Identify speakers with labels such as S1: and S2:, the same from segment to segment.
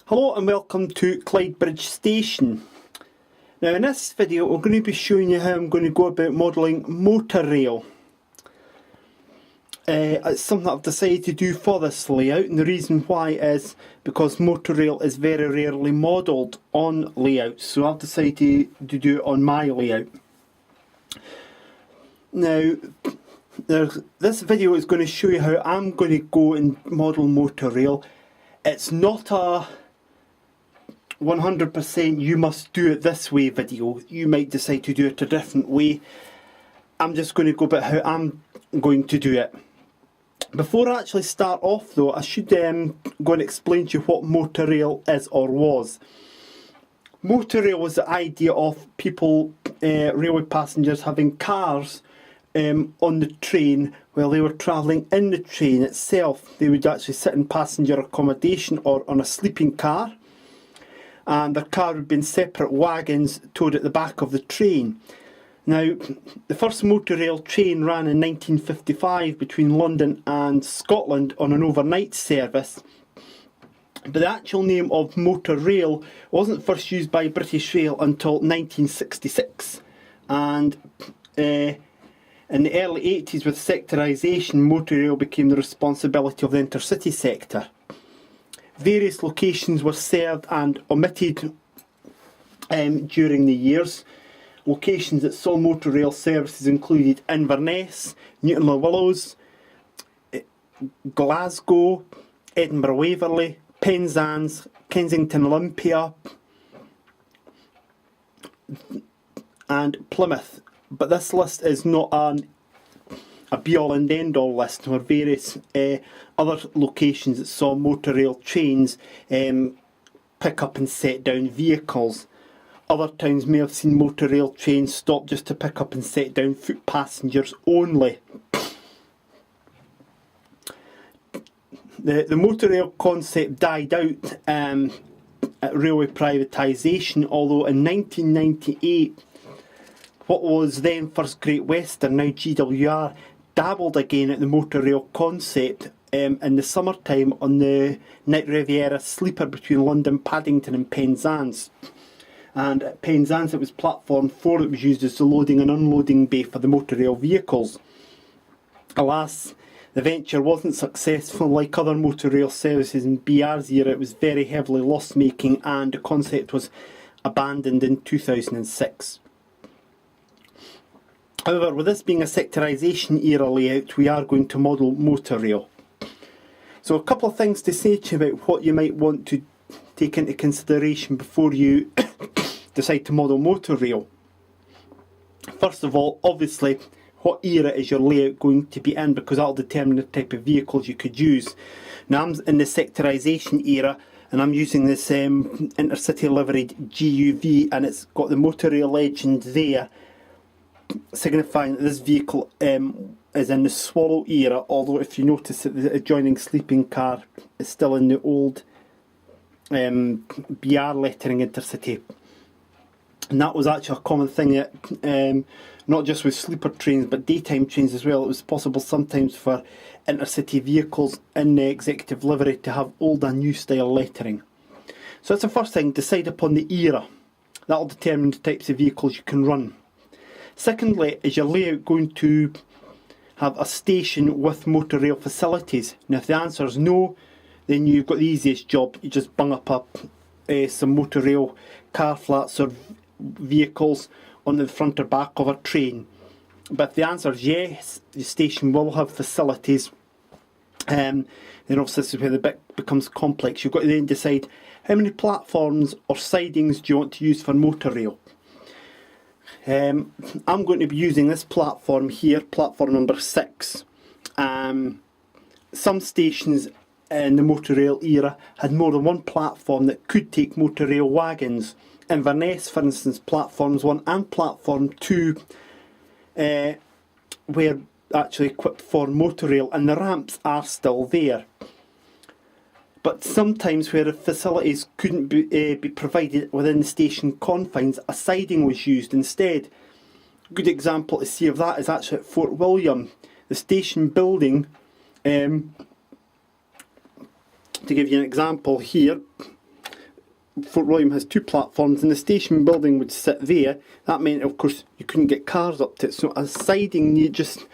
S1: Hello and welcome to Clydebridge Station. Now in this video we're going to be showing you how I'm going to go about modelling Motorail. It's something I've decided to do for this layout, and the reason why is because Motorail is very rarely modelled on layouts, so I've decided to do it on my layout. Now this video is going to show you how I'm going to go and model Motorail. It's not a 100% you must do it this way video. You might decide to do it a different way. I'm just going to go about how I'm going to do it. Before I actually start off though, I should go and explain to you what Motorail is or was. Motorail was the idea of people, railway passengers, having cars on the train while they were travelling in the train itself. They would actually sit in passenger accommodation or on a sleeping car, and their car would be in separate wagons towed at the back of the train. Now, the first Motorail train ran in 1955 between London and Scotland on an overnight service. But the actual name of Motorail wasn't first used by British Rail until 1966. And in the early 80s, with sectorisation, Motorail became the responsibility of the intercity sector. Various locations were served and omitted during the years. Locations that saw Motorail services included Inverness, Newton-le-Willows, Glasgow, Edinburgh Waverley, Penzance, Kensington Olympia and Plymouth. But this list is not a be-all and end-all list. There were various other locations that saw Motorail trains pick up and set down vehicles. Other towns may have seen Motorail trains stop just to pick up and set down foot passengers only. The Motorail concept died out at railway privatisation, although in 1998 what was then First Great Western, now GWR, dabbled again at the Motorail concept in the summertime on the Night Riviera sleeper between London, Paddington and Penzance. And at Penzance it was platform 4 that was used as the loading and unloading bay for the Motorail vehicles. Alas, the venture wasn't successful. Like other Motorail services in BR's era, it was very heavily loss making, and the concept was abandoned in 2006. However, with this being a sectorisation era layout, we are going to model Motorail. So a couple of things to say to you about what you might want to take into consideration before you decide to model Motorail. First of all, obviously, what era is your layout going to be in, because that will determine the type of vehicles you could use. Now I'm in the sectorisation era, and I'm using this intercity liveried GUV, and it's got the Motorail legend there, signifying that this vehicle is in the Swallow era, although if you notice that the adjoining sleeping car is still in the old BR lettering intercity. And that was actually a common thing that, not just with sleeper trains but daytime trains as well, it was possible sometimes for intercity vehicles in the executive livery to have old and new style lettering. So that's the first thing, decide upon the era. That will determine the types of vehicles you can run. Secondly, is your layout going to have a station with Motorail facilities? Now if the answer is no, then you've got the easiest job. You just bung up some Motorail car flats or vehicles on the front or back of a train. But if the answer is yes, the station will have facilities, then obviously this is where the bit becomes complex. You've got to then decide how many platforms or sidings do you want to use for Motorail. I'm going to be using this platform here, platform number 6. Some stations in the Motorail era had more than one platform that could take Motorail wagons. Inverness, for instance, platforms 1 and platform 2 were actually equipped for Motorail, and the ramps are still there. But sometimes where the facilities couldn't be provided within the station confines, a siding was used instead. A good example to see of that is actually at Fort William. The station building, to give you an example here, Fort William has 2 platforms, and the station building would sit there. That meant, of course, you couldn't get cars up to it. So a siding just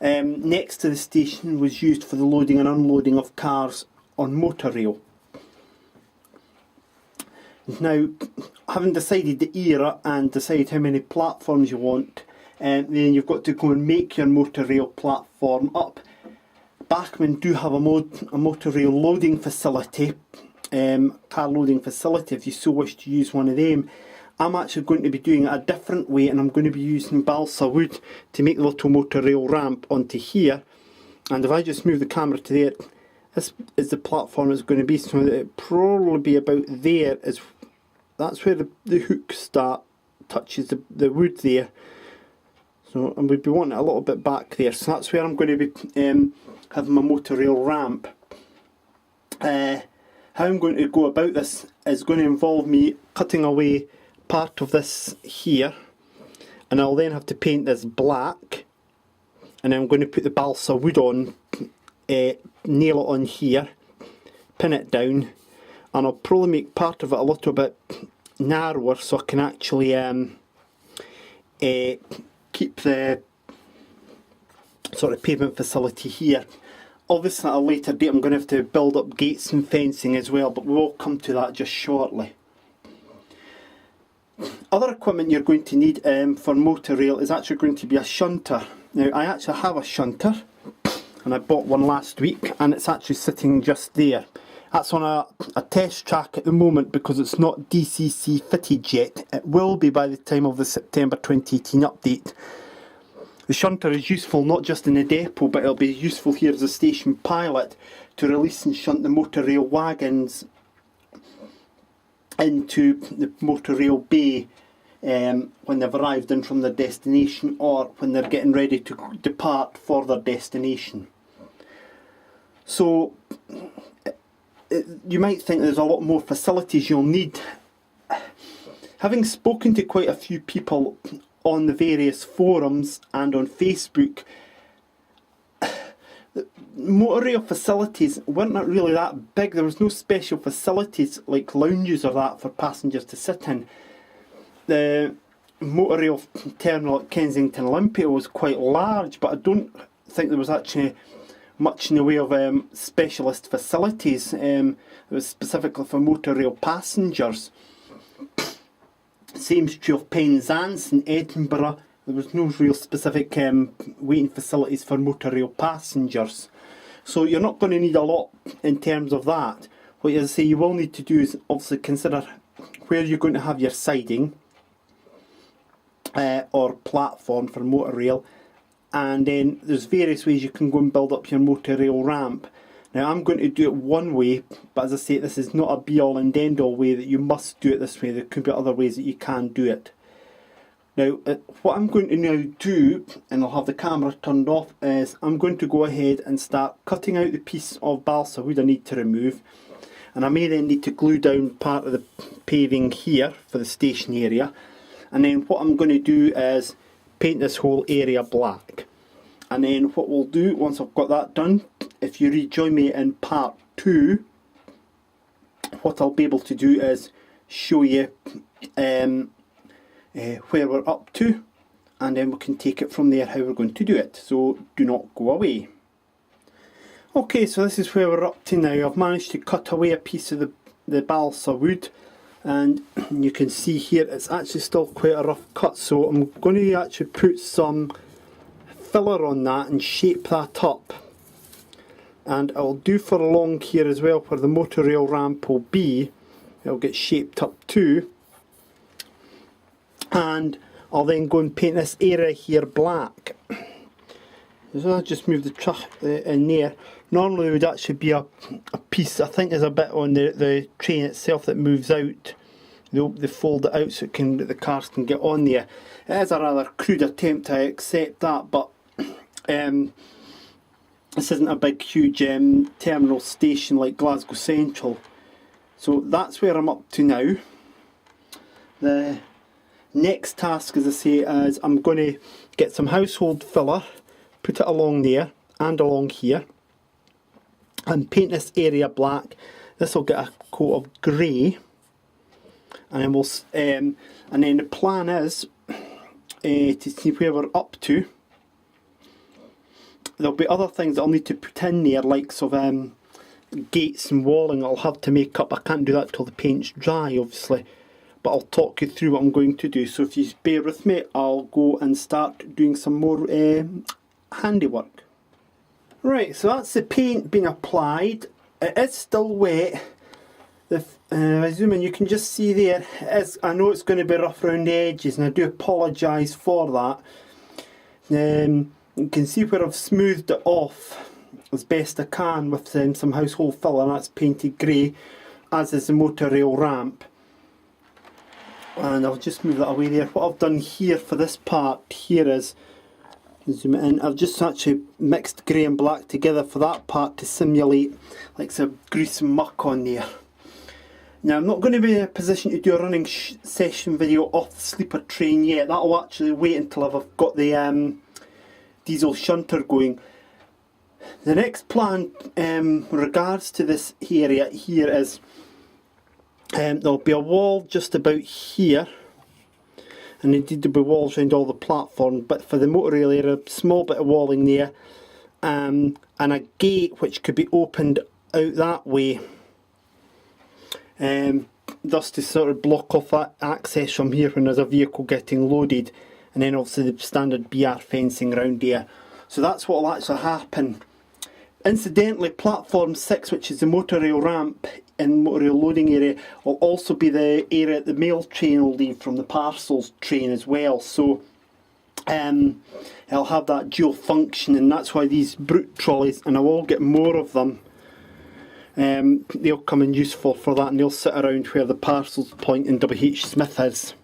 S1: next to the station was used for the loading and unloading of cars on Motorail. Now, having decided the era and decide how many platforms you want, then you've got to go and make your Motorail platform up. Bachmann do have a Motorail loading facility, car loading facility, if you so wish to use one of them. I'm actually going to be doing it a different way, and I'm going to be using balsa wood to make the little Motorail ramp onto here. And if I just move the camera to there, this is the platform it's going to be, so it'll probably be about there. That's where the hook touches the wood there. So, and we'd be wanting it a little bit back there. So that's where I'm going to be having my Motorail ramp. How I'm going to go about this is going to involve me cutting away part of this here, and I'll then have to paint this black, and then I'm going to put the balsa wood on, nail it on here, pin it down, and I'll probably make part of it a little bit narrower so I can actually keep the sort of pavement facility here. Obviously at a later date I'm going to have to build up gates and fencing as well, but we'll come to that just shortly. Other equipment you're going to need for Motorail is actually going to be a shunter. Now I actually have a shunter, and I bought one last week, and it's actually sitting just there. That's on a test track at the moment because it's not DCC fitted yet. It will be by the time of the September 2018 update. The shunter is useful not just in the depot, but it'll be useful here as a station pilot to release and shunt the Motorail wagons into the Motorail bay when they've arrived in from their destination, or when they're getting ready to depart for their destination. So you might think there's a lot more facilities you'll need. Having spoken to quite a few people on the various forums and on Facebook, Motorail facilities weren't really that big. There was no special facilities like lounges or that for passengers to sit in. The Motorail terminal at Kensington Olympia was quite large, but I don't think there was actually much in the way of specialist facilities. It was specifically for Motorail passengers. Same's true of Penzance in Edinburgh. There was no real specific waiting facilities for Motorail passengers. So you're not going to need a lot in terms of that. What you say you will need to do is obviously consider where you're going to have your siding or platform for Motorail, and then there's various ways you can go and build up your Motorail ramp. Now I'm going to do it one way, but as I say, this is not a be all and end all way that you must do it this way. There could be other ways that you can do it. Now what I'm going to now do, and I'll have the camera turned off, is I'm going to go ahead and start cutting out the piece of balsa wood I need to remove, and I may then need to glue down part of the paving here for the station area. And then what I'm going to do is paint this whole area black. And then what we'll do once I've got that done, if you rejoin me in part 2, what I'll be able to do is show you where we're up to, and then we can take it from there how we're going to do it. So do not go away. Okay, so this is where we're up to now. I've managed to cut away a piece of the balsa wood, and you can see here it's actually still quite a rough cut, so I'm going to actually put some filler on that and shape that up. And I'll do for along here as well where the Motorail ramp will be. It'll get shaped up too. And I'll then go and paint this area here black. So I'll just move the truck in there. Normally there would actually be a piece, I think there's a bit on the train itself that moves out. They fold it out so the cars can get on there. It is a rather crude attempt, I accept that, but this isn't a big huge terminal station like Glasgow Central. So that's where I'm up to now. The next task, as I say, is I'm going to get some household filler, put it along there and along here, and paint this area black. This will get a coat of grey, and then and then the plan is to see where we're up to. There'll be other things that I'll need to put in there, like gates and walling I'll have to make up. I can't do that till the paint's dry, obviously, but I'll talk you through what I'm going to do. So if you bear with me, I'll go and start doing some more handiwork. Right, so that's the paint being applied. It is still wet. If I zoom in, you can just see there, I know it's going to be rough around the edges, and I do apologise for that. You can see where I've smoothed it off as best I can with some household fill, and that's painted grey, as is the Motorail ramp. And I'll just move that away there. What I've done here for this part here is, zoom it in, I've just actually mixed grey and black together for that part to simulate like some grease and muck on there. Now I'm not going to be in a position to do a running session video off the sleeper train yet. That'll actually wait until I've got the diesel shunter going. The next plan in regards to this area here is there'll be a wall just about here, and indeed there'll be walls around all the platform, but for the Motorail area, a small bit of walling there, and a gate which could be opened out that way, thus to sort of block off that access from here when there's a vehicle getting loaded, and then obviously the standard BR fencing around here. So that's what will actually happen. Incidentally, platform 6, which is the Motorail ramp in Motorail loading area, will also be the area that the mail train will leave from the parcels train as well. So it'll have that dual function, and that's why these brute trolleys, and I will get more of them, they'll come in useful for that, and they'll sit around where the parcels point in WH Smith is.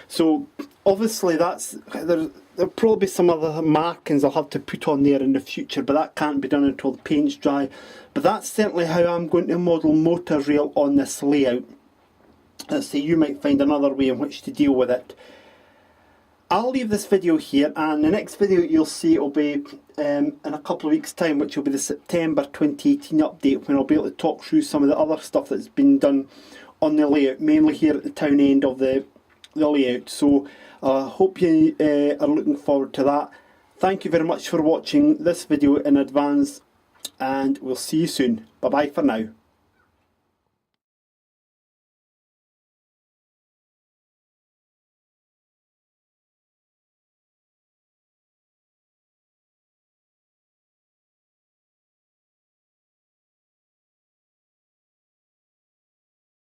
S1: So obviously there'll probably be some other markings I'll have to put on there in the future, but that can't be done until the paint's dry. But that's certainly how I'm going to model Motorail on this layout. Let's say you might find another way in which to deal with it. I'll leave this video here, and the next video you'll see will be in a couple of weeks' time, which will be the September 2018 update, when I'll be able to talk through some of the other stuff that's been done on the layout, mainly here at the town end of the layout. So I hope you are looking forward to that. Thank you very much for watching this video in advance, and we'll see you soon. Bye bye for now.